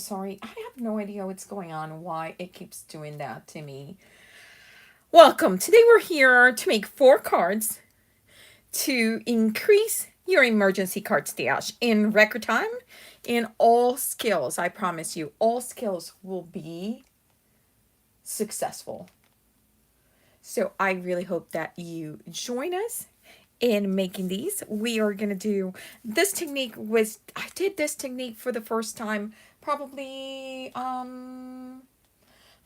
sorry. I have no idea what's going on, why it keeps doing that to me. Welcome. Today we're here to make 4 cards to increase your emergency card stash in record time in all skills. I promise you, all skills will be successful. So I really hope that you join us in making these. We are going to do this technique I did this technique for the first time probably I don't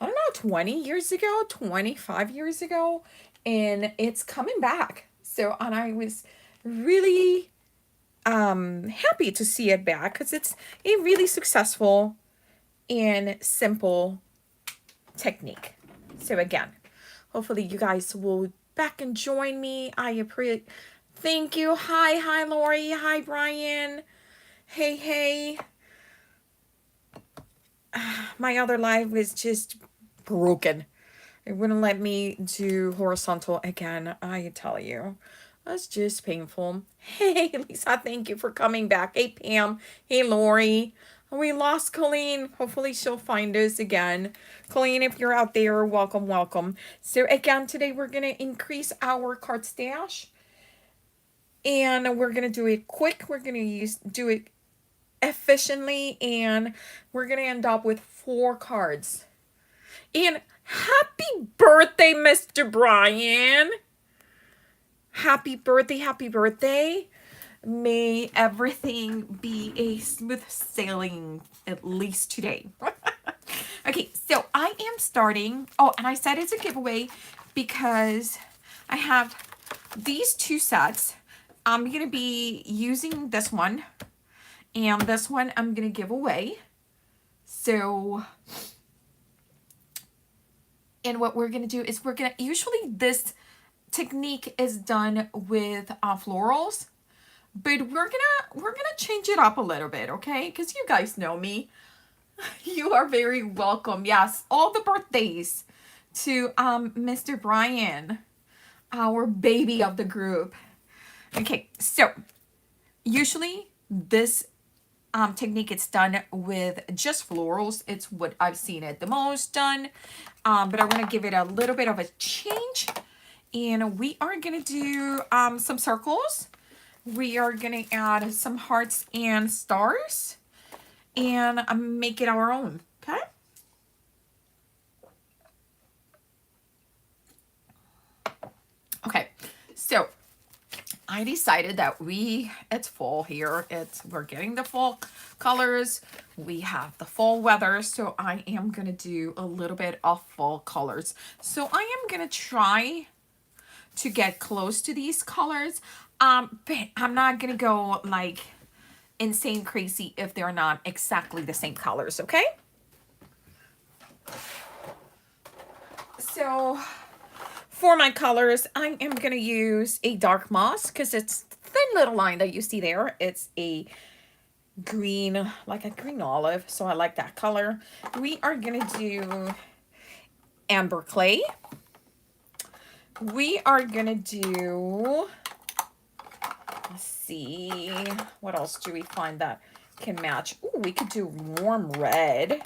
know, 20 years ago, 25 years ago, and it's coming back. So, and I was really happy to see it back because it's a really successful and simple technique. So again, hopefully you guys will back and join me. I appreciate. Thank you. Hi, Lori. Hi, Brian. Hey. My other live was just broken. It wouldn't let me do horizontal again, I tell you. That's just painful. Hey, Lisa, thank you for coming back. Hey, Pam. Hey, Lori. We lost Colleen. Hopefully she'll find us again. Colleen, if you're out there, welcome. So again, today we're going to increase our card stash. And we're going to do it quick. We're going to do it efficiently. And we're going to end up with 4 cards. And happy birthday, Mr. Brian. Happy birthday. May everything be a smooth sailing, at least today. Okay, so I am starting. Oh, and I said it's a giveaway because I have these 2 sets. I'm going to be using this one. And this one I'm going to give away. So, and what we're going to do is usually this technique is done with florals, but we're gonna change it up a little bit, okay? Because you guys know me. You are very welcome. Yes, all the birthdays to Mr. Brian, our baby of the group. Okay, so usually this technique it's done with just florals. It's what I've seen it the most done, but I want to give it a little bit of a change. And we are going to do some circles. We are going to add some hearts and stars and make it our own, okay? Okay, so I decided that it's fall here. We're getting the fall colors. We have the fall weather, so I am going to do a little bit of fall colors. So I am going to try to get close to these colors, but I'm not gonna go like insane crazy if they're not exactly the same colors, okay? So for my colors, I am gonna use a dark moss because it's the thin little line that you see there. It's a green, like a green olive, so I like that color. We are gonna do amber clay. We are gonna do, let's see, what else do we find that can match? Oh, we could do warm red,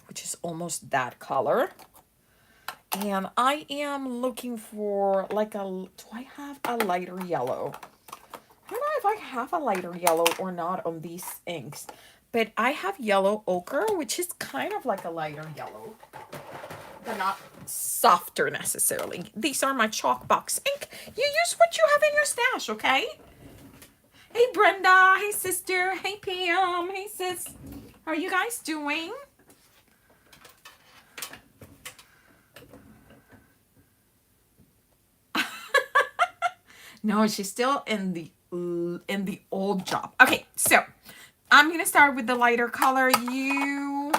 which is almost that color. And I am looking for like do I have a lighter yellow? I don't know if I have a lighter yellow or not on these inks, but I have yellow ochre, which is kind of like a lighter yellow. They're not softer necessarily. These are my chalk box ink. You use what you have in your stash, okay? Hey, Brenda. Hey, sister. Hey, Pam. Hey, sis. How are you guys doing? No, she's still in the old job. Okay, so I'm gonna start with the lighter color. You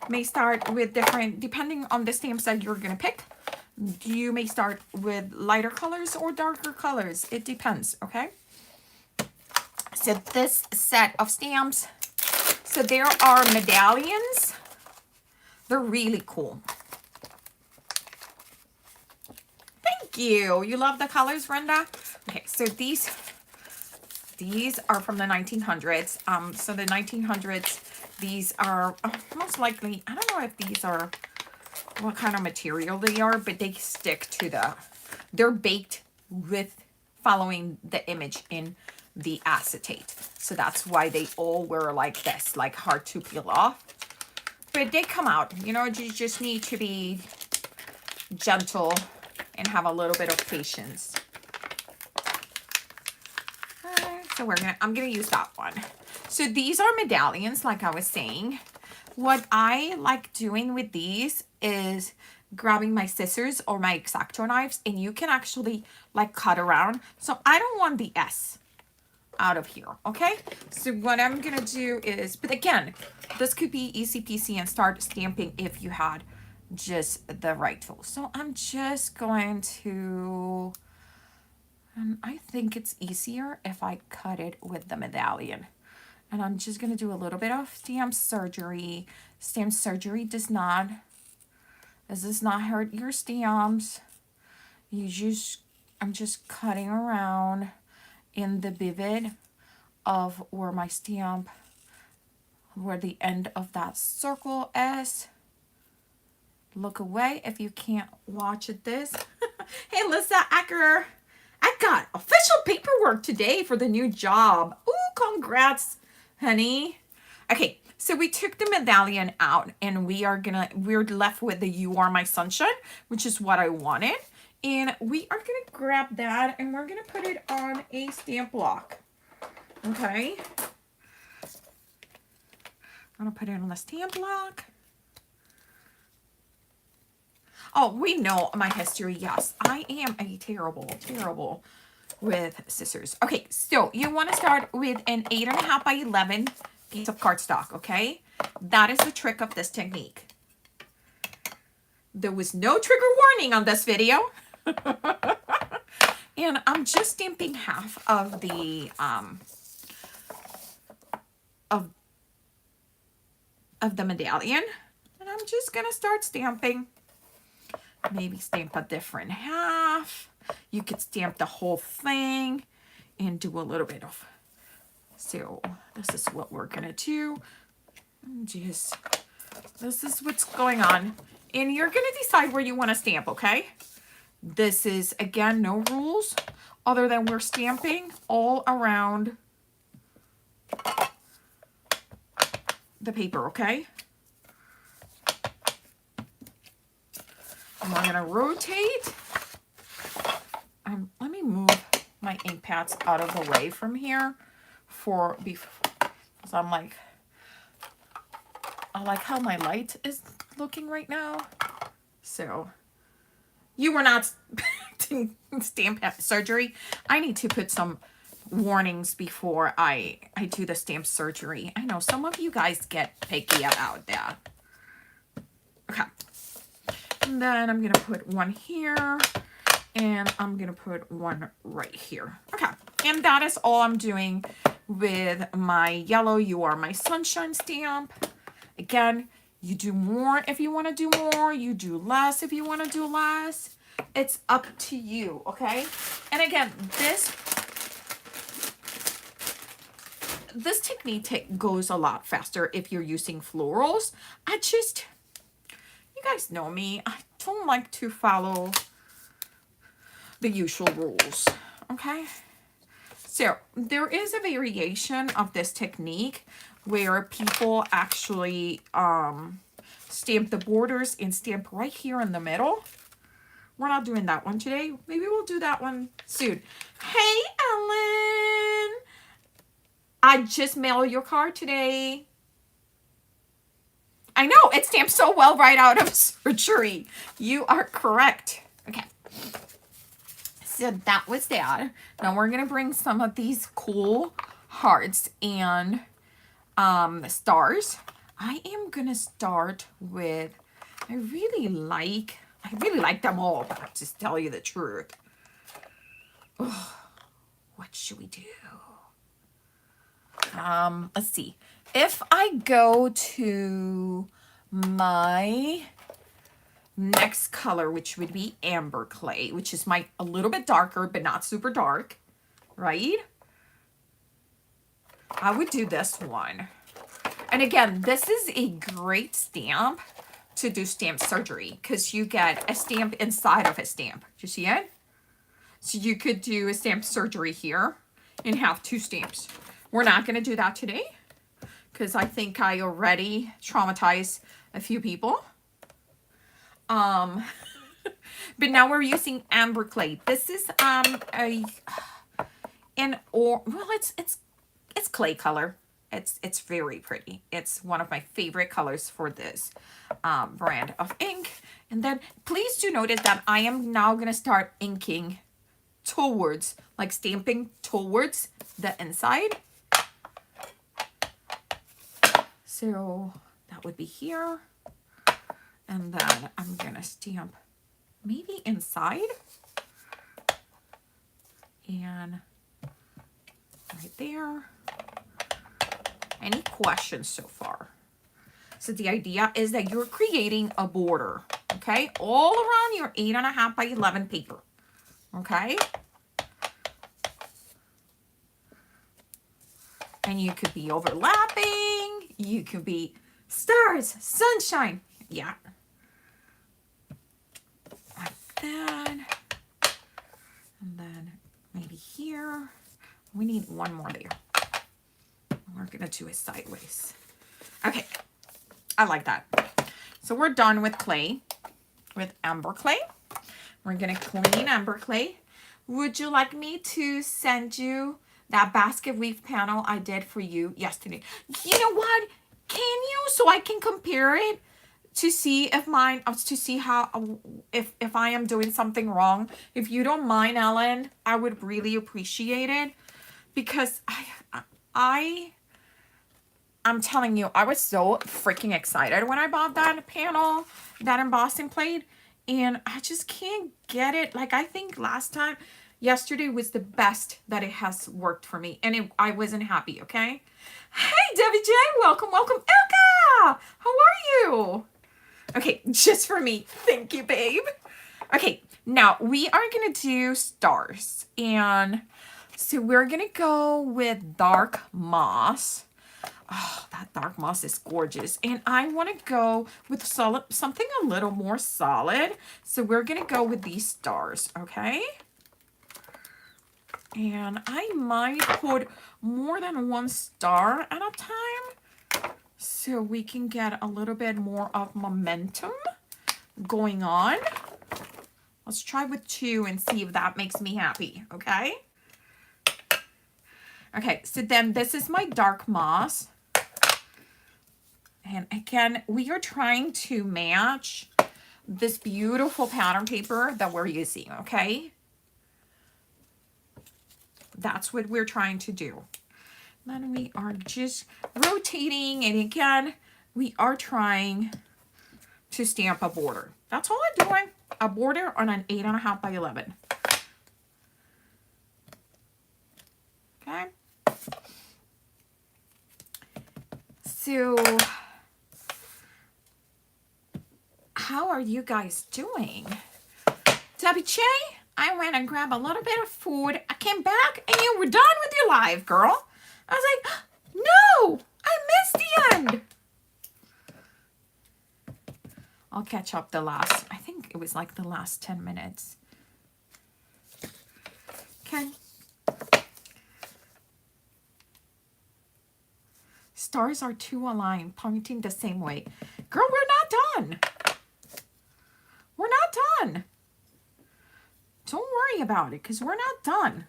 may start with different, depending on the stamps that you're gonna pick. You may start with lighter colors or darker colors. It depends, okay? So this set of stamps, so there are medallions. They're really cool. Thank you. You love the colors, Brenda? Okay, so these are from the 1900s. So the 1900s, These are most likely, I don't know if these are, what kind of material they are, but they stick to they're baked with following the image in the acetate. So that's why they all were like this, like hard to peel off. But they come out, you know, you just need to be gentle and have a little bit of patience. So I'm gonna use that one. So these are medallions, like I was saying. What I like doing with these is grabbing my scissors or my X-Acto knives, and you can actually like cut around. So I don't want the S out of here, okay? So what I'm gonna do is, but again, this could be easy peasy and start stamping if you had just the right tool. So I'm just going to, I think it's easier if I cut it with the medallion. And I'm just gonna do a little bit of stamp surgery. Stamp surgery does not hurt your stamps. I'm just cutting around in the vivid of where my stamp, where the end of that circle is. Look away if you can't watch this. Hey, Lisa Acker, I got official paperwork today for the new job. Ooh, congrats, honey. Okay, so we took the medallion out and we're left with the You Are My Sunshine, which is what I wanted. And we are gonna grab that and we're gonna put it on a stamp block. Okay. I'm gonna put it on the stamp block. Oh, we know my history. Yes, I am a terrible with scissors. Okay, so you want to start with an 8.5 by 11 piece of cardstock, okay? That is the trick of this technique. There was no trigger warning on this video. And I'm just stamping half of the of the medallion. And I'm just gonna start stamping. Maybe stamp a different half. You could stamp the whole thing and do a little bit of. So this is what we're gonna do. Just, this is what's going on. And you're gonna decide where you wanna stamp, okay? This is, again, no rules other than we're stamping all around the paper, okay? And we're gonna rotate. Let me move my ink pads out of the way from here because I'm like, I like how my light is looking right now. So you were not stamp surgery. I need to put some warnings before I do the stamp surgery. I know some of you guys get picky about that. Okay. And then I'm going to put one here. And I'm going to put one right here. Okay. And that is all I'm doing with my yellow You Are My Sunshine stamp. Again, you do more if you want to do more. You do less if you want to do less. It's up to you, okay? And again, this technique goes a lot faster if you're using florals. You guys know me. I don't like to follow the usual rules, okay? So there is a variation of this technique where people actually stamp the borders and stamp right here in the middle. We're not doing that one today. Maybe we'll do that one soon. Hey, Ellen. I just mailed your card today. I know, it stamped so well right out of surgery. You are correct. Okay. So that was that. Now we're going to bring some of these cool hearts and stars. I am going to start with, I really like them all, but to tell you the truth. Oh, what should we do? Let's see. If I go to my next color, which would be amber clay, which is a little bit darker, but not super dark, right? I would do this one. And again, this is a great stamp to do stamp surgery because you get a stamp inside of a stamp. Do you see it? So you could do a stamp surgery here and have 2 stamps. We're not going to do that today because I think I already traumatized a few people. But now we're using amber clay. This is it's clay color. It's very pretty. It's one of my favorite colors for this brand of ink. And then please do notice that I am now going to start inking towards, like stamping towards the inside. So that would be here. And then I'm going to stamp maybe inside. And right there. Any questions so far? So the idea is that you're creating a border, okay? All around your 8.5 by 11 paper, okay? And you could be overlapping. You could be stars, sunshine. Yeah. Like that. And then maybe here. We need one more there. We're going to do it sideways. Okay. I like that. So we're done with clay, with amber clay. We're going to clean amber clay. Would you like me to send you that basket weave panel I did for you yesterday? You know what? Can you? So I can compare it to see if to see how, if I am doing something wrong. If you don't mind, Ellen, I would really appreciate it because I'm telling you, I was so freaking excited when I bought that panel, that embossing plate, and I just can't get it. Like, I think yesterday was the best that it has worked for me, and I wasn't happy, okay? Hey, Debbie J, welcome, welcome. Ilka, how are you? Okay, just for me. Thank you, babe. Okay, now we are going to do stars, and so we're going to go with dark moss. Oh, that dark moss is gorgeous. And I want to go with something a little more solid. So we're going to go with these stars, okay? And I might put more than 1 star at a time so we can get a little bit more of momentum going on. Let's try with 2 and see if that makes me happy, okay? Okay, so then this is my dark moss. And again, we are trying to match this beautiful pattern paper that we're using, okay? That's what we're trying to do. Then we are just rotating, and again, we are trying to stamp a border. That's all I'm doing, a border on an 8.5 by 11. Okay? So how are you guys doing? Debbie J, I went and grabbed a little bit of food. I came back and you were done with your live, girl. I was like, no, I missed the end. I'll catch up I think it was like the last 10 minutes. Okay. Stars are 2 aligned, pointing the same way. Girl, we're not done. We're not done. Don't worry about it, because we're not done.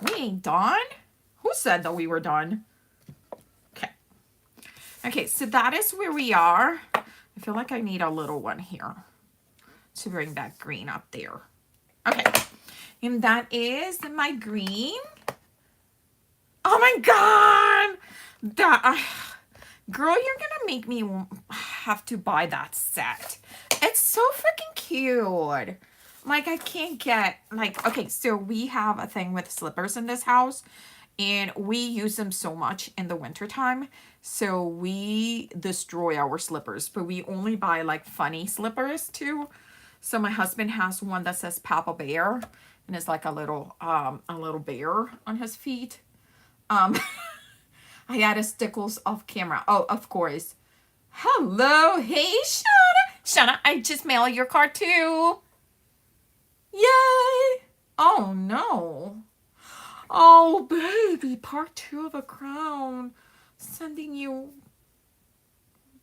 We ain't done. Who said that we were done? Okay. Okay, so that is where we are. I feel like I need a little one here to bring that green up there. Okay. And that is my green. Oh my God. Girl, you're gonna make me have to buy that set. It's so freaking cute. Like, I can't get, like, okay, so we have a thing with slippers in this house, and we use them so much in the wintertime, so we destroy our slippers, but we only buy, like, funny slippers, too. So my husband has one that says Papa Bear, and it's like a little bear on his feet. Um, I had a stickles off camera. Oh, of course. Hello, hey Shauna. Shauna, I just mailed your card too. Yay! Oh no. Oh baby, part 2 of The Crown. Sending you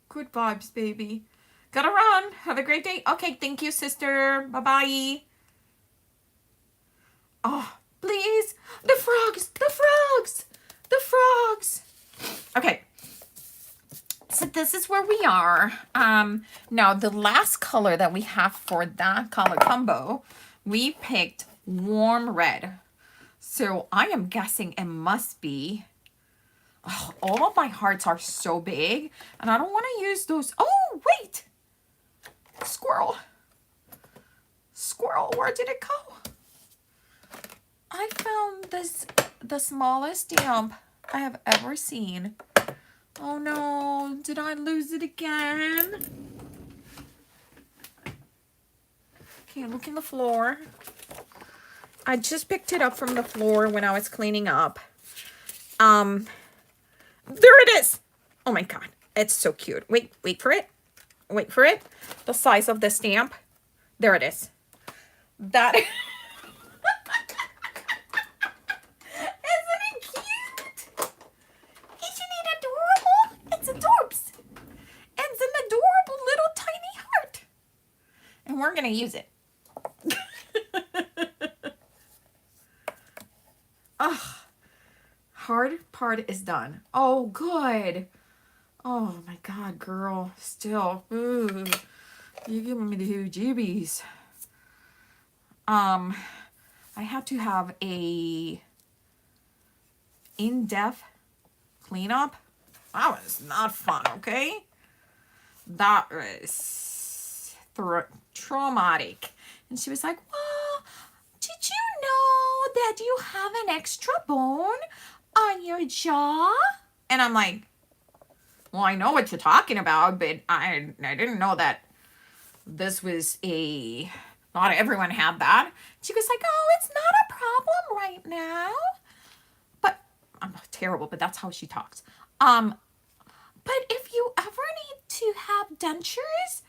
good vibes, baby. Gotta run. Have a great day. Okay, thank you, sister. Bye-bye. Oh, please. The frogs. The frogs. The frogs. Okay. So this is where we are. Now the last color that we have for that color combo, we picked warm red. So I am guessing it must be, oh, all of my hearts are so big and I don't want to use those. Oh, wait. Squirrel. Squirrel, where did it go? I found the smallest stamp I have ever seen. Oh no, did I lose it again? Okay, look in the floor. I just picked it up from the floor when I was cleaning up. There it is. Oh my god, it's so cute. Wait for it. Wait for it. The size of the stamp. There it is. That isn't it cute? Isn't it adorable? It's adorbs. It's an adorable little tiny heart. And we're gonna use it. Ugh. Hard part is done. Oh, good. Oh my god, girl. Still. Ooh. You're giving me the heebie-jeebies. I had to have a in-depth cleanup. That was not fun, okay? That was traumatic. And she was like, well, did you know that you have an extra bone on your jaw? And I'm like, well, I know what you're talking about, but I didn't know that this was a, not everyone had that. She was like, oh, it's not a problem right now. But I'm terrible, but that's how she talks. But if you ever need to have dentures,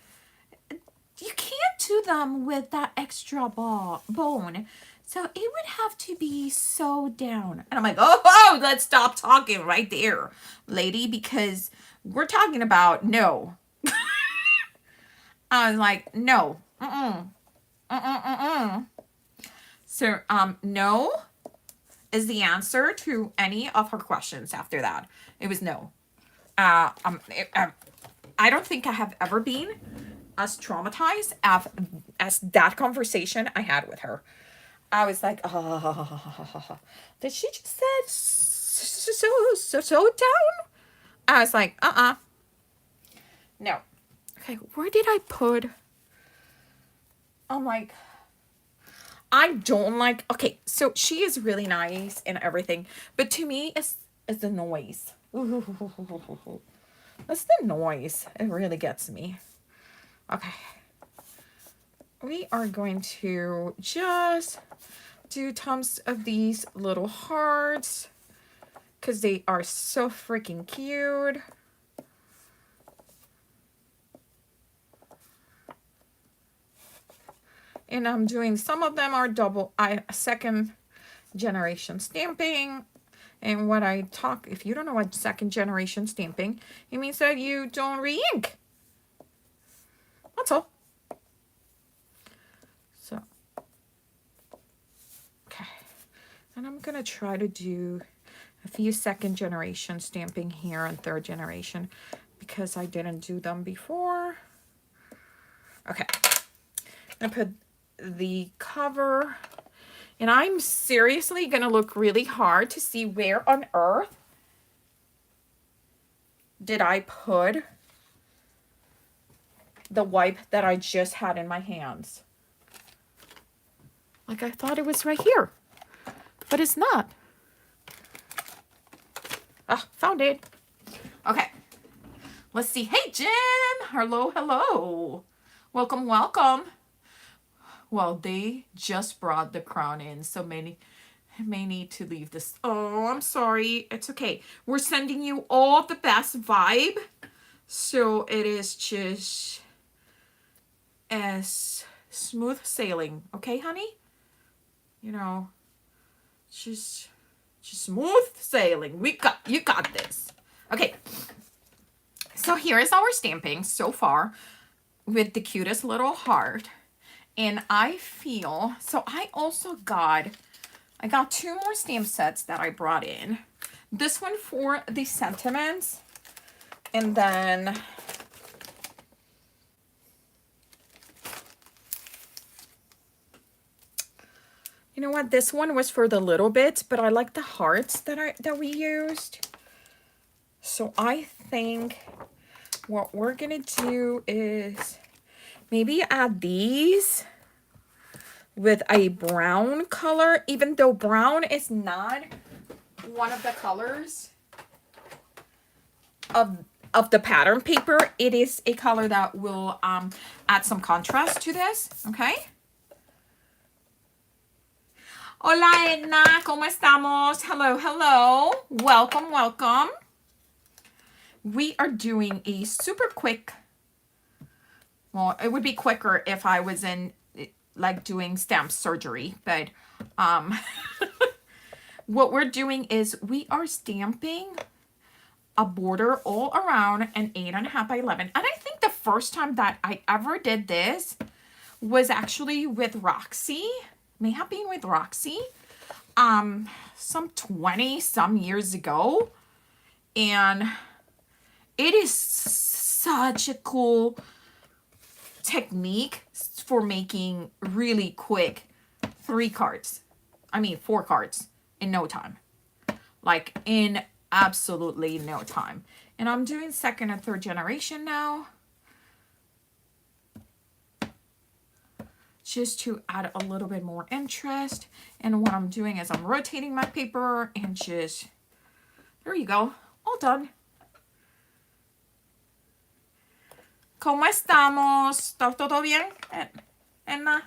you can't do them with that extra bone. So it would have to be sewed down. And I'm like, oh, let's stop talking right there, lady, because we're talking about no. I was like, no. So, no is the answer to any of her questions after that. It was no. I don't think I have ever been as traumatized as that conversation I had with her. I was like, did she just said so down? I was like, no. Okay, where did I put? I'm like, I don't like, okay, so she is really nice and everything, but to me, it's the noise. It's the noise. It really gets me. Okay. We are going to just do tons of these little hearts because they are so freaking cute. And I'm doing, some of them are second generation stamping. And what I talk, if you don't know what second generation stamping, it means that you don't re-ink. That's all. So, okay. And I'm going to try to do a few second generation stamping here and third generation because I didn't do them before. Okay. I'm going to put the cover, and I'm seriously going to look really hard to see where on earth did I put the wipe that I just had in my hands. Like I thought it was right here, but it's not. Ah, found it. Okay, let's see. Hey, Jen. Hello, hello. Welcome, welcome. Well, they just brought the crown in, so may need to leave this. Oh, I'm sorry. It's okay. We're sending you all the best vibe. So it is just as smooth sailing. Okay, honey? You know, just smooth sailing. You got this. Okay. So here is our stamping so far with the cutest little heart. And I feel, so I got 2 more stamp sets that I brought in. This one for the sentiments. And then you know what? This one was for the little bits, but I like the hearts that we used. So I think what we're gonna do is maybe add these with a brown color, even though brown is not one of the colors of the pattern paper. It is a color that will add some contrast to this, okay? Hola Edna, ¿cómo estamos? Hello, hello. Welcome, welcome. We are doing a super quick, well, it would be quicker if I was in like doing stamp surgery, but what we're doing is we are stamping a border all around an 8.5 by 11. And I think the first time that I ever did this was actually with Roxy. May have been with Roxy. Some 20 some years ago. And it is such a cool technique for making really quick 4 cards in no time. Like in absolutely no time. And I'm doing 2nd and 3rd generation now. Just to add a little bit more interest. And what I'm doing is I'm rotating my paper and just, there you go, all done. ¿Cómo estamos? ¿Está todo bien? Enna?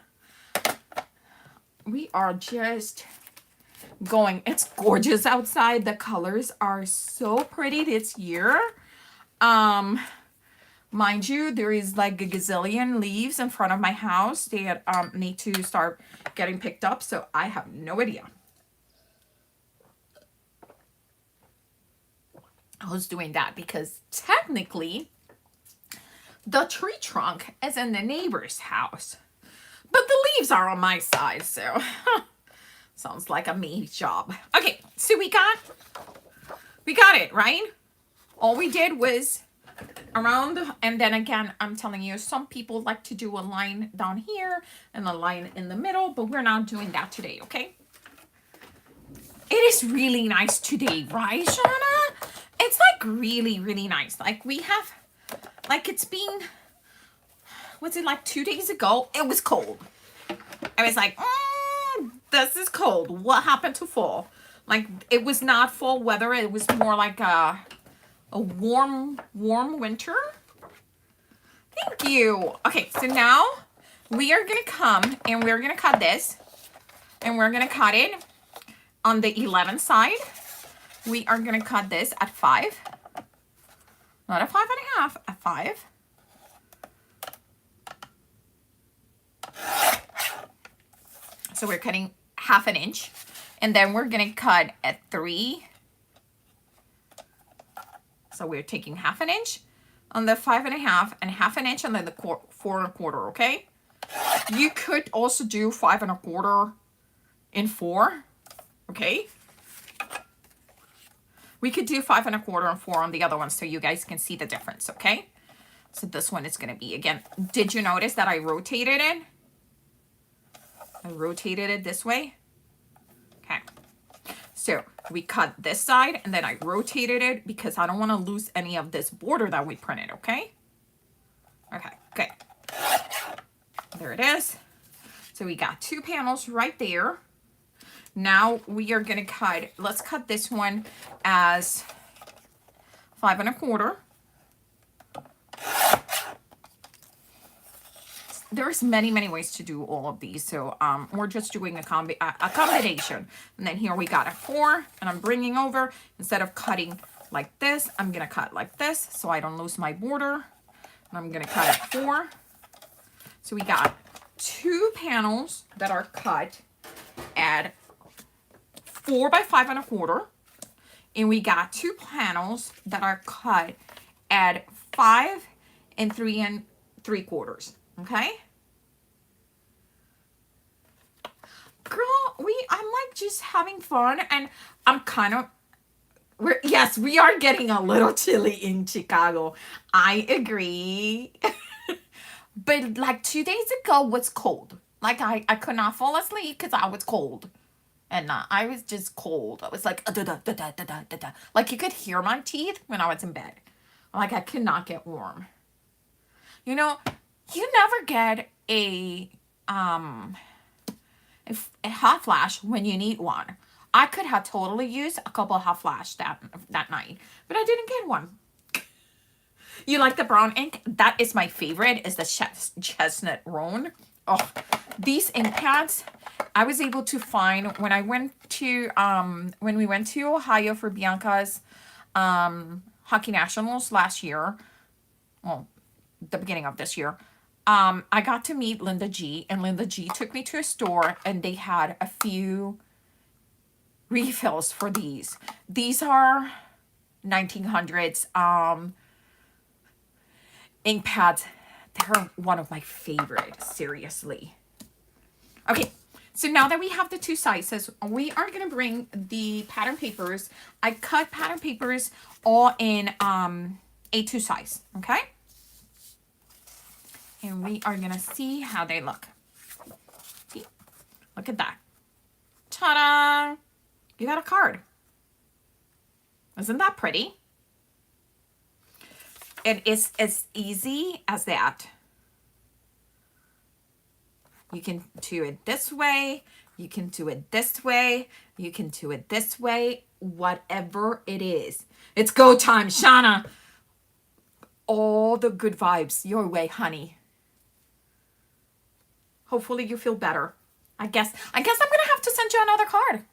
We are just going. It's gorgeous outside. The colors are so pretty this year. Mind you, there is like a gazillion leaves in front of my house. They need to start getting picked up, so I have no idea. Who's doing that? Because technically, the tree trunk is in the neighbor's house, but the leaves are on my side, so sounds like a me job. Okay, so we got it, right? All we did was around, and then again, I'm telling you, some people like to do a line down here and a line in the middle, but we're not doing that today, okay? It is really nice today, right, Shauna? It's like really, really nice. Like we have, like it's been, was it like 2 days ago? It was cold. I was like, this is cold. What happened to fall? Like it was not fall weather. It was more like a warm winter. Thank you. Okay, so now we are gonna come and we're gonna cut this, and we're gonna cut it on the 11 side. We are gonna cut this at 5, not at 5.5, at 5. So we're cutting 1/2 inch, and then we're gonna cut at 3. So we're taking 1/2 inch on the 5.5 and 1/2 inch on the 4.25, okay? You could also do 5.25 in 4, okay? We could do 5.25 and 4 on the other one so you guys can see the difference, okay? So this one is gonna be, again, did you notice that I rotated it? I rotated it this way. Okay. So we cut this side and then I rotated it because I don't want to lose any of this border that we printed, okay? Okay, good. There it is. So we got 2 panels right there. Now we are going to cut, let's cut this one as 5.25. there's many ways to do all of these. So we're just doing a combination. And then here we got a 4, and I'm bringing over, instead of cutting like this, I'm gonna cut like this so I don't lose my border. And I'm gonna cut it 4. So we got 2 panels that are cut at 4 by 5 1/4, and we got 2 panels that are cut at 5 and 3 3/4. Okay, girl, I'm like just having fun, and I'm kind of, yes, we are getting a little chilly in Chicago. I agree. But like 2 days ago was cold. Like I could not fall asleep because I was cold. And I was just cold. I was like, da, da, da, da, da, da, da. Like you could hear my teeth when I was in bed. Like I could not get warm. You know, you never get a hot flash when you need one. I could have totally used a couple of hot flash that night, but I didn't get one. You like the brown ink? That is my favorite, is the Chestnut Roan. Oh, these ink pads, I was able to find when I went to, when we went to Ohio for Bianca's hockey nationals last year, well, the beginning of this year, I got to meet Linda G, and Linda G took me to a store, and they had a few refills for these. These are 1900s ink pads. They're one of my favorites, seriously. Okay, so now that we have the 2 sizes, we are going to bring the pattern papers. I cut pattern papers all in A2 size, okay? And we are going to see how they look. See? Look at that. Ta-da! You got a card. Isn't that pretty? It is as easy as that. You can do it this way. You can do it this way. You can do it this way. Whatever it is. It's go time, Shauna. All the good vibes your way, honey. Hopefully you feel better. I guess I'm going to have to send you another card.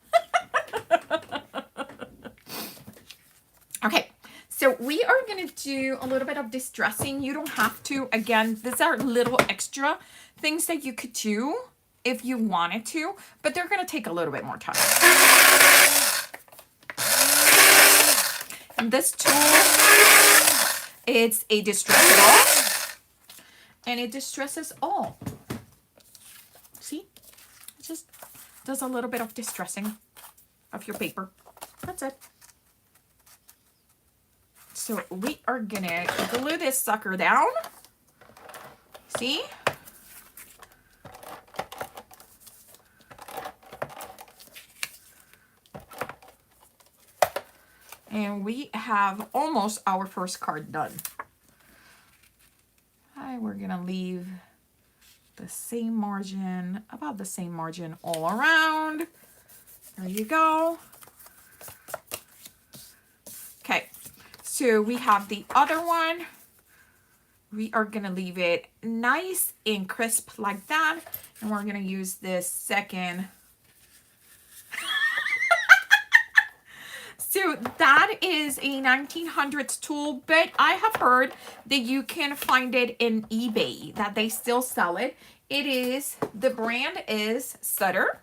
Okay. So we are going to do a little bit of distressing. You don't have to. Again, these are little extra things that you could do if you wanted to, but they're going to take a little bit more time. And this tool, it's a distress it all, and it distresses all. See? It just does a little bit of distressing of your paper. That's it. So we are gonna glue this sucker down. See? And we have almost our first card done. Hi, we're gonna leave the same margin, about the same margin all around. There you go. Okay. So we have the other one. We are going to leave it nice and crisp like that. And we're going to use this second. So that is a 1900s tool, but I have heard that you can find it in eBay, that they still sell it. The brand is Sutter,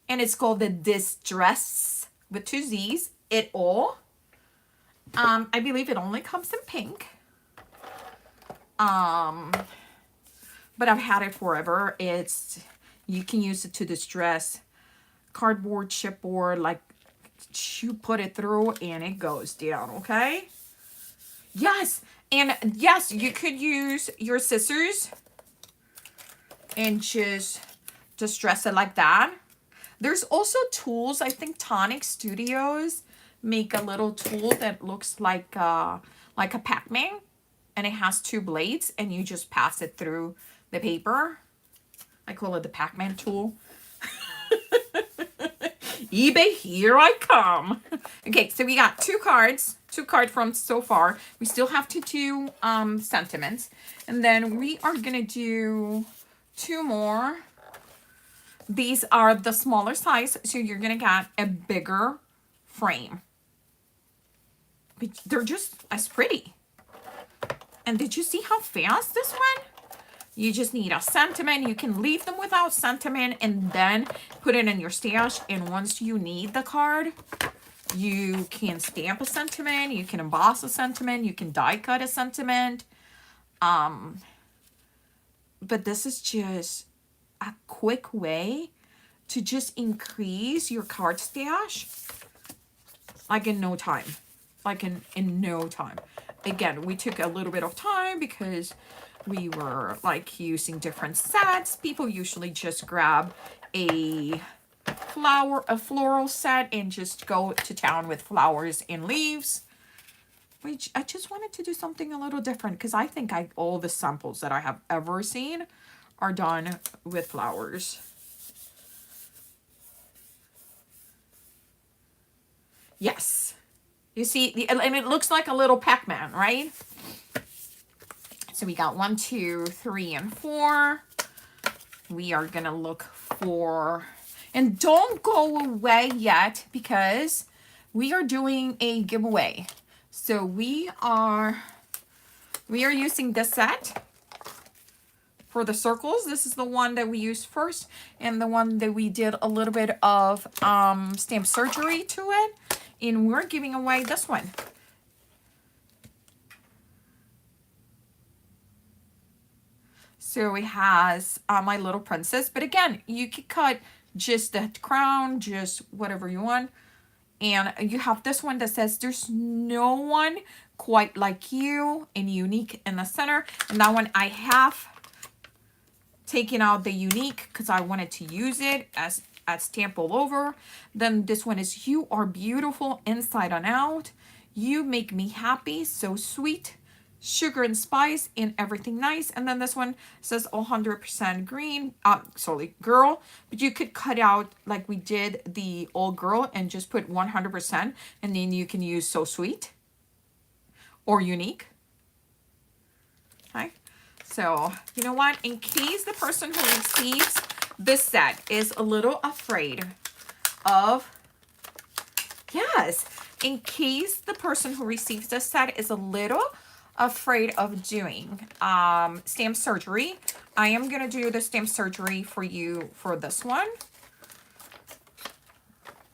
and it's called the Distress with 2 Z's, It All. I believe it only comes in pink. But I've had it forever. You can use it to distress cardboard, chipboard, like you put it through and it goes down, okay? Yes, and yes, you could use your scissors and just distress it like that. There's also tools, I think Tonic Studios make a little tool that looks like a Pac-Man, and it has 2 blades, and you just pass it through the paper. I call it the Pac-Man tool. eBay, here I come. Okay, so we got two cards from so far. We still have to do sentiments, and then we are gonna do two more. These are the smaller size, so you're gonna get a bigger frame. But they're just as pretty. And did you see how fast this went? You just need a sentiment. You can leave them without sentiment and then put it in your stash. And once you need the card, you can stamp a sentiment. You can emboss a sentiment. You can die cut a sentiment. But this is just a quick way to just increase your card stash like in no time. Like in no time. Again, we took a little bit of time because we were like using different sets. People usually just grab a floral set and just go to town with flowers and leaves. I just wanted to do something a little different because I think all the samples that I have ever seen are done with flowers. Yes. You see, and it looks like a little Pac-Man, right? So we got 1, 2, 3, and 4. We are going to look for... And don't go away yet because we are doing a giveaway. So we are using this set for the circles. This is the one that we used first and the one that we did a little bit of stamp surgery to it. And we're giving away this one. So it has My Little Princess. But again, you could cut just the crown, just whatever you want. And you have this one that says, there's no one quite like you, and unique in the center. And that one I have taken out the unique because I wanted to use it as stamp all over. Then this one is, you are beautiful inside and out. You make me happy, so sweet. Sugar and spice and everything nice. And then this one says 100% green, sorry, girl. But you could cut out like we did the old girl and just put 100%. And then you can use so sweet or unique. Okay. So, you know what? In case the person who receives this set is a little afraid of, yes, in case the person who receives this set is a little afraid of doing stamp surgery, I am going to do the stamp surgery for you for this one.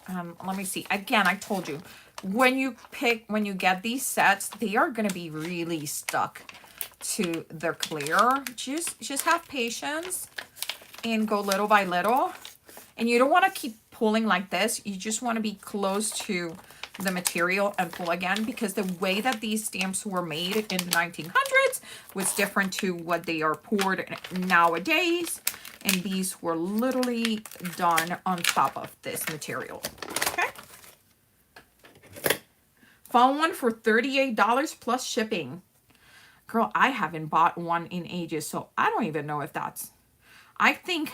Let me see. Again, I told you, when you get these sets, they are going to be really stuck to their clear. Just have patience and go little by little. And you don't want to keep pulling like this. You just want to be close to the material and pull again, because the way that these stamps were made in the 1900s was different to what they are poured nowadays. And these were literally done on top of this material. Okay. Found one for $38 plus shipping. Girl, I haven't bought one in ages, so I don't even know if that's... I think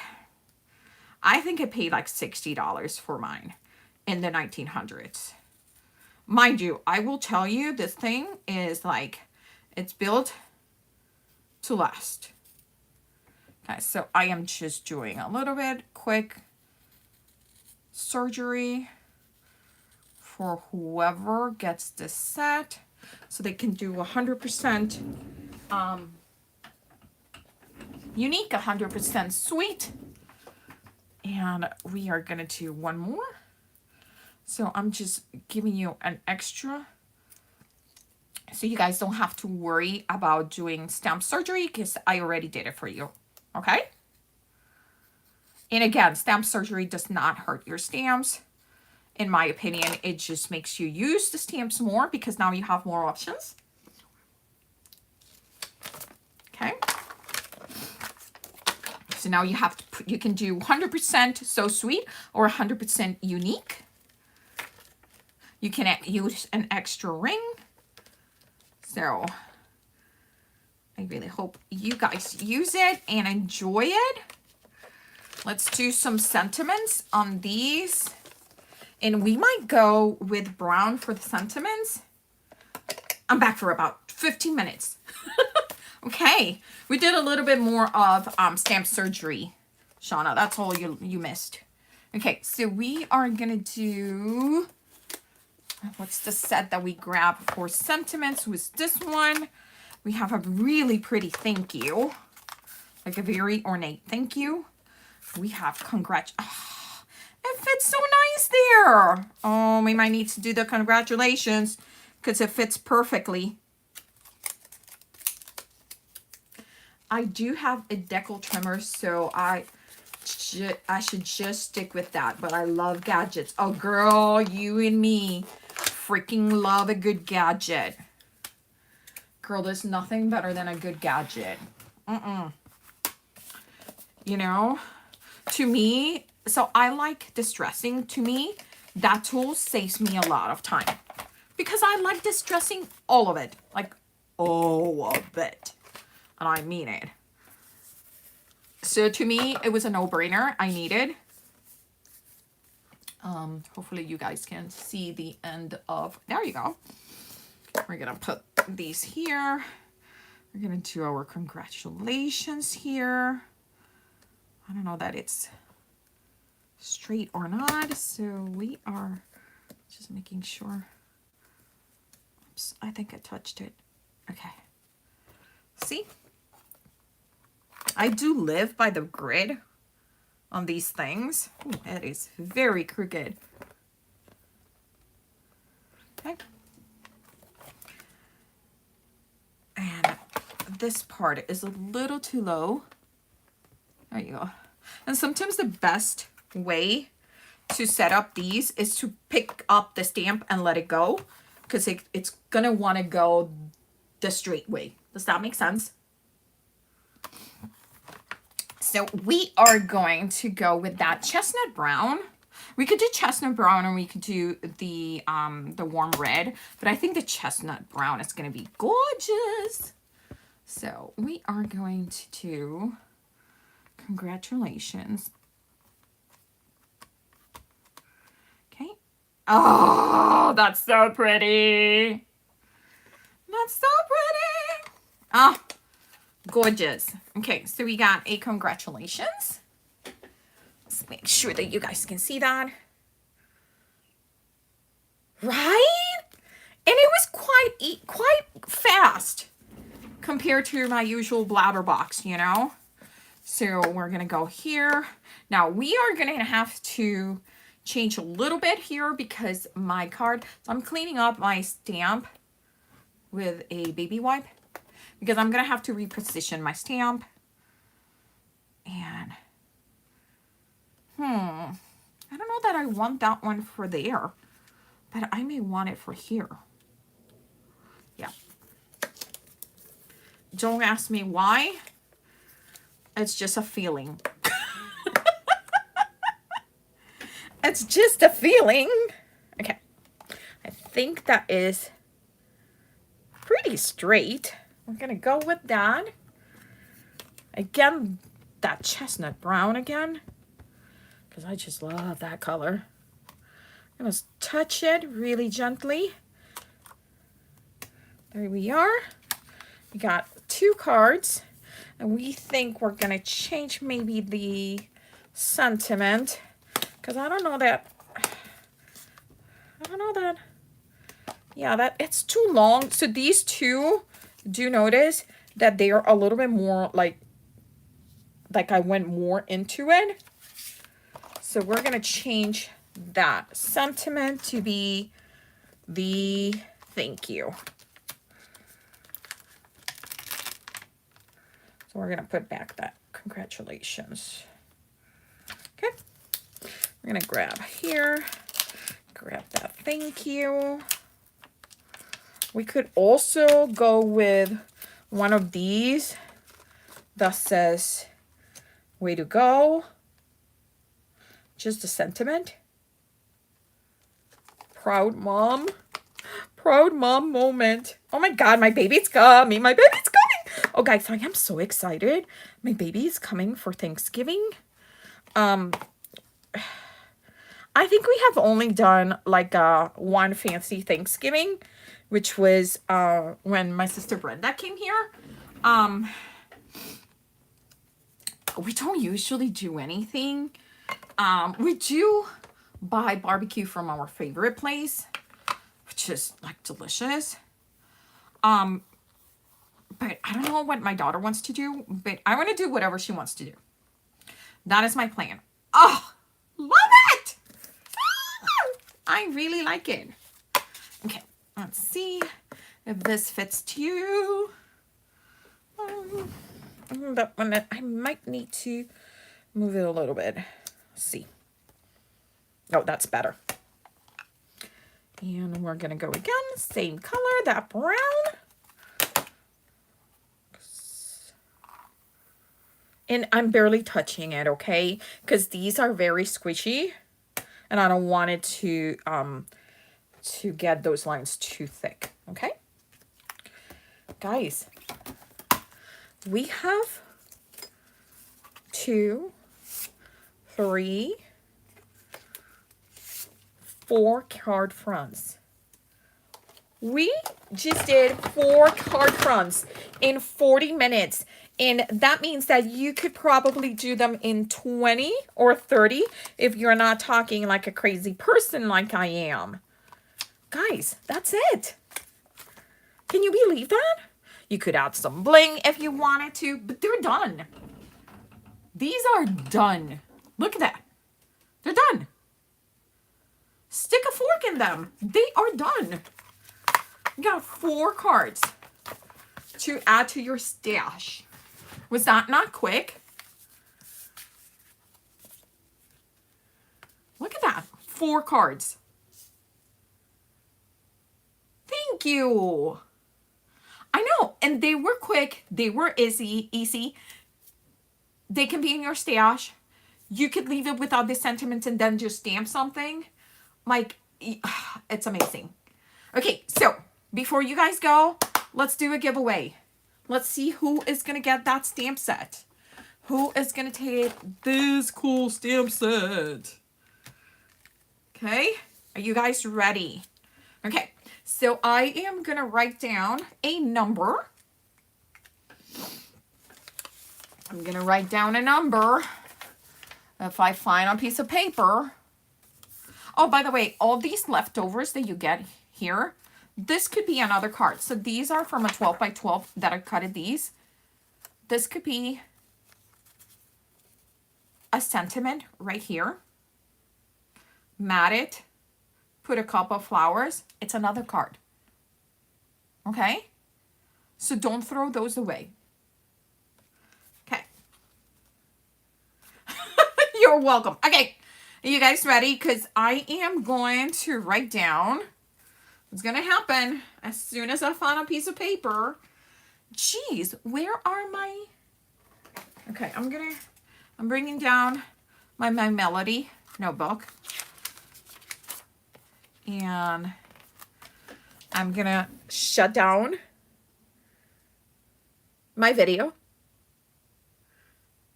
I paid like $60 for mine in the 1900s. Mind you, I will tell you, this thing is like, it's built to last. Okay, so I am just doing a little bit quick surgery for whoever gets this set, so they can do 100% unique, 100% sweet. And we are gonna do one more. So I'm just giving you an extra, so you guys don't have to worry about doing stamp surgery, because I already did it for you. Okay? And again, stamp surgery does not hurt your stamps. In my opinion, it just makes you use the stamps more, because now you have more options. Okay? So now you have to you can do 100% so sweet or 100% unique. You can use an extra ring. So I really hope you guys use it and enjoy it. Let's do some sentiments on these. And we might go with brown for the sentiments. I'm back for about 15 minutes. Okay, we did a little bit more of stamp surgery, Shauna. That's all you missed. Okay, so we are gonna do, what's the set that we grabbed for sentiments? Was this one? We have a really pretty thank you, like a very ornate thank you. We have oh, it fits so nice there. Oh, we might need to do the congratulations because it fits perfectly. I do have a decal trimmer, so I should just stick with that. But I love gadgets. Oh, girl, you and me freaking love a good gadget. Girl, there's nothing better than a good gadget. You know, to me, so I like distressing. To me, that tool saves me a lot of time. Because I like distressing all of it. Like, all of it. And I mean it. So to me, it was a no-brainer. I needed. Hopefully you guys can see the end of, there you go. We're gonna put these here. We're gonna do our congratulations here. I don't know that it's straight or not, so we are just making sure. Oops, I think I touched it. Okay. See? I do live by the grid on these things. Ooh, that is very crooked. Okay. And this part is a little too low. There you go. And sometimes the best way to set up these is to pick up the stamp and let it go, because it's gonna want to go the straight way. Does that make sense? So we are going to go with that chestnut brown. We could do chestnut brown or we could do the warm red, but I think the chestnut brown is going to be gorgeous. So we are going to do congratulations. Okay. Oh, that's so pretty. That's so pretty. Ah. Gorgeous. Okay, so we got a congratulations. Let's make sure that you guys can see that. Right? And it was quite fast compared to my usual bladder box, you know? So we're going to go here. Now we are going to have to change a little bit here because my card, so I'm cleaning up my stamp with a baby wipe. Because I'm going to have to reposition my stamp. And, I don't know that I want that one for there. But I may want it for here. Yeah. Don't ask me why. It's just a feeling. It's just a feeling. Okay. I think that is pretty straight. We're going to go with that. Again, that chestnut brown again. Because I just love that color. I'm going to touch it really gently. There we are. We got 2 cards. And we think we're going to change maybe the sentiment. Because I don't know that. Yeah, that it's too long. So these 2... do notice that they are a little bit more like I went more into it. So we're going to change that sentiment to be the thank you. So we're going to put back that congratulations. Okay. We're going to grab here, grab that thank you. We could also go with one of these that says, way to go. Just a sentiment. Proud mom. Proud mom moment. Oh my God, my baby's coming. My baby's coming. Oh guys, I am so excited. My baby is coming for Thanksgiving. I think we have only done like one fancy Thanksgiving, which was when my sister Brenda came here. Um, we don't usually do anything. We do buy barbecue from our favorite place, which is like delicious. But I don't know what my daughter wants to do, but I want to do whatever she wants to do. That is my plan. Oh, love it! I really like it. Okay, let's see if this fits to you. That one, I might need to move it a little bit. Let's see. Oh, that's better. And we're gonna go again. Same color, that brown. And I'm barely touching it, okay? Because these are very squishy. And I don't want it to get those lines too thick, okay? Guys, we have 2, 3, 4 card fronts. We just did 4 card fronts in 40 minutes. And that means that you could probably do them in 20 or 30 if you're not talking like a crazy person like I am. Guys, that's it. Can you believe that? You could add some bling if you wanted to, but they're done. These are done. Look at that. They're done. Stick a fork in them. They are done. You got 4 cards to add to your stash. Was that not quick? Look at that. 4 cards. Thank you. I know. And they were quick. They were easy. They can be in your stash. You could leave it without the sentiments and then just stamp something. Like, it's amazing. Okay, so before you guys go, let's do a giveaway. Let's see who is going to get that stamp set. Who is going to take this cool stamp set? Okay, are you guys ready? Okay, so I am going to write down a number. I'm going to write down a number if I find a piece of paper. Oh, by the way, all these leftovers that you get here, this could be another card. So these are from a 12 by 12 that I cutted these. This could be a sentiment right here. Mat it. Put a couple of flowers. It's another card. Okay? So don't throw those away. Okay. You're welcome. Okay. Are you guys ready? Because I am going to write down what's going to happen as soon as I find a piece of paper. Jeez, where are my... Okay, I'm bringing down my melody notebook. And I'm going to shut down my video.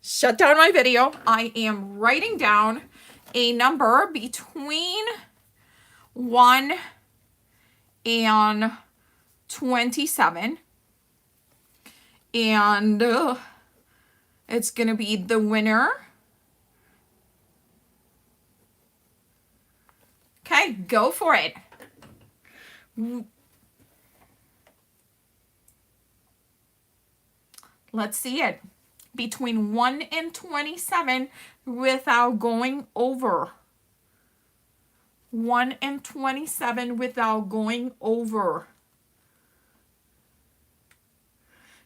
Shut down my video. I am writing down a number between 1 and 27. And it's going to be the winner. Okay, go for it. Let's see it. Between 1 and 27 without going over. 1 and 27 without going over.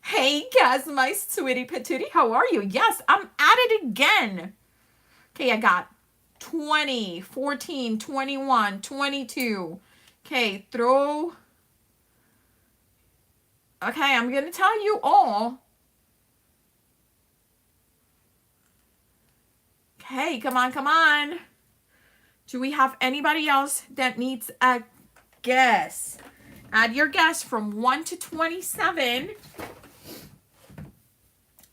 Hey, Kaz, my sweetie patootie, how are you? Yes, I'm at it again. Okay, I got 20, 14, 21, 22. Okay, throw. Okay, I'm going to tell you all. Okay, come on, come on. Do we have anybody else that needs a guess? Add your guess from 1 to 27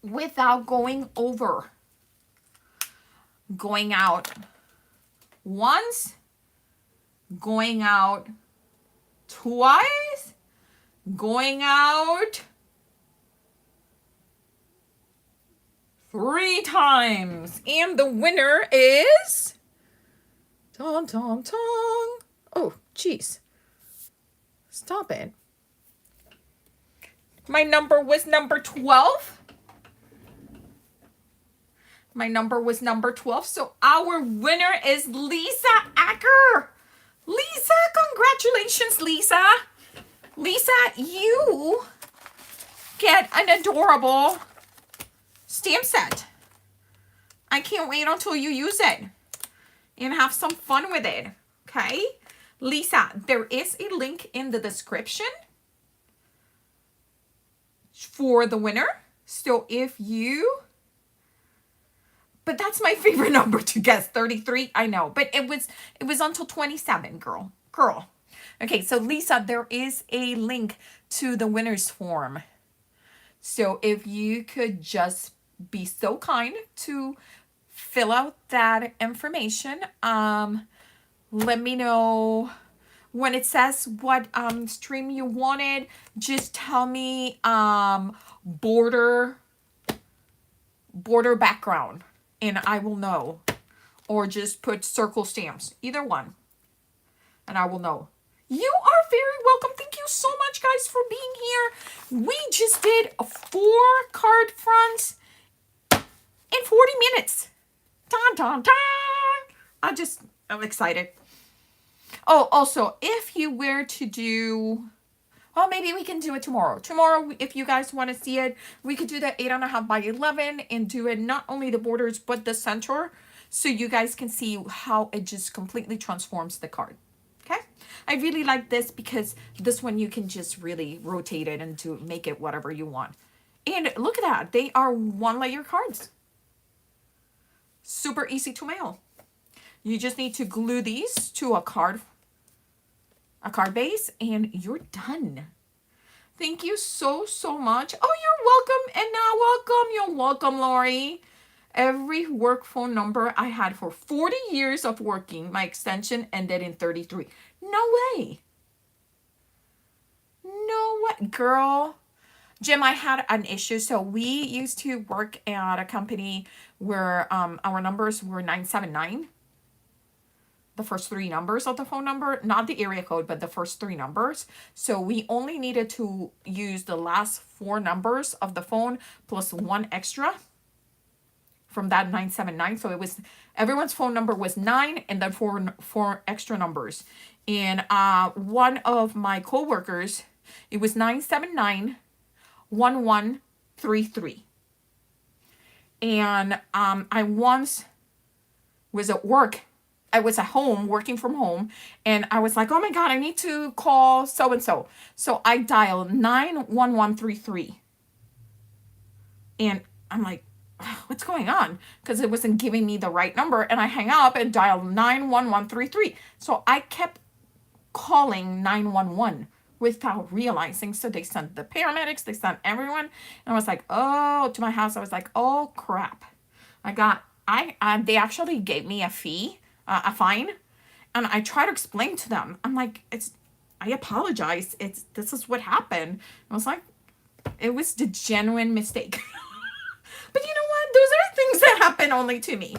without going over. Going out once, going out twice, going out 3 times. And the winner is... Tom, tom, tom. Oh, jeez. Stop it. My number was number 12. My number was number 12. So our winner is Lisa Acker. Lisa, congratulations, Lisa. Lisa, you get an adorable stamp set. I can't wait until you use it and have some fun with it. Okay? Lisa, there is a link in the description for the winner. So if you... But that's my favorite number to guess, 33. I know, but it was until 27, girl. Okay, so Lisa, there is a link to the winner's form. So if you could just be so kind to fill out that information, let me know when it says what stream you wanted. Just tell me border background, and I will know. Or just put circle stamps, either one, and I will know. You are very welcome. Thank you so much, guys, for being here. We just did 4 card fronts in 40 minutes. Dun, dun, dun. I'm excited. Oh, also, if you were to do... Well, maybe we can do it tomorrow. Tomorrow, if you guys want to see it, we could do the 8.5 by 11 and do it not only the borders, but the center. So you guys can see how it just completely transforms the card. Okay? I really like this because this one you can just really rotate it and to make it whatever you want. And look at that. They are 1-layer cards. Super easy to mail. You just need to glue these to a card base, and you're done. Thank you so much. Oh, you're welcome. And now welcome. You're welcome, Lori. Every work phone number I had for 40 years of working, my extension ended in 33. No way. No way. Girl. Jim, I had an issue. So we used to work at a company where our numbers were 979. The first 3 numbers of the phone number, not the area code, but the first 3 numbers. So we only needed to use the last 4 numbers of the phone plus 1 extra from that 979. So it was, everyone's phone number was 9 and then 4 extra numbers. And one of my coworkers, it was 979-1133. And I once was at work. I was at home, working from home, and I was like, oh my God, I need to call so-and-so. So I dialed 91133. And I'm like, what's going on? Because it wasn't giving me the right number. And I hang up and dial 91133. So I kept calling 911 without realizing. So they sent the paramedics, they sent everyone. And I was like, oh, to my house. I was like, oh crap. They actually gave me a fine. And I try to explain to them. I'm like, I apologize. This is what happened. I was like, it was the genuine mistake. But you know what? Those are things that happen only to me.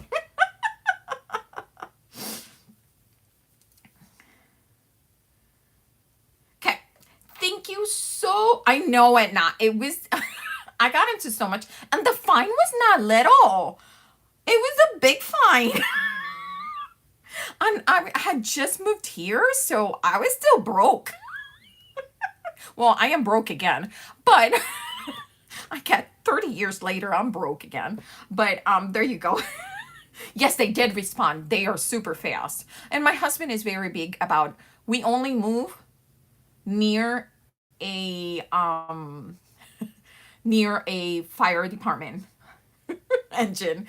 Okay. Thank you so... I know it not. It was... I got into so much. And the fine was not little. It was a big fine. And I had just moved here, so I was still broke. Well, I am broke again. But I get 30 years later, I'm broke again. But there you go. Yes, they did respond. They are super fast. And my husband is very big about, we only move near a fire department engine.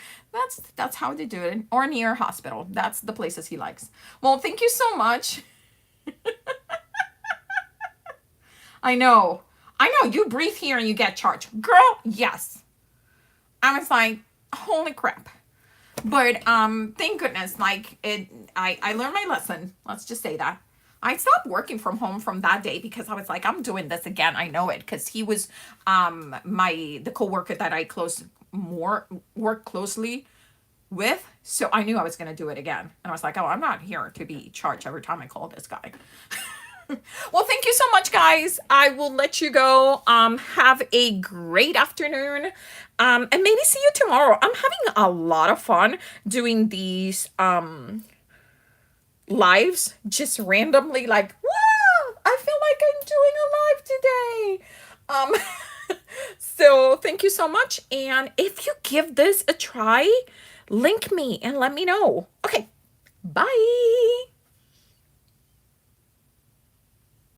That's how they do it. Or near a hospital. That's the places he likes. Well, thank you so much. I know. You breathe here and you get charged. Girl, yes. I was like, holy crap. But thank goodness, like I learned my lesson. Let's just say that. I stopped working from home from that day because I was like, I'm doing this again. I know it because he was the coworker that I work closely with. So I knew I was gonna do it again. And I was like, oh, I'm not here to be charged every time I call this guy. Well, thank you so much, guys. I will let you go. Have a great afternoon. And maybe see you tomorrow. I'm having a lot of fun doing these lives just randomly, like, wow, I feel like I'm doing a live today. So thank you so much. And if you give this a try, link me and let me know. Okay, bye.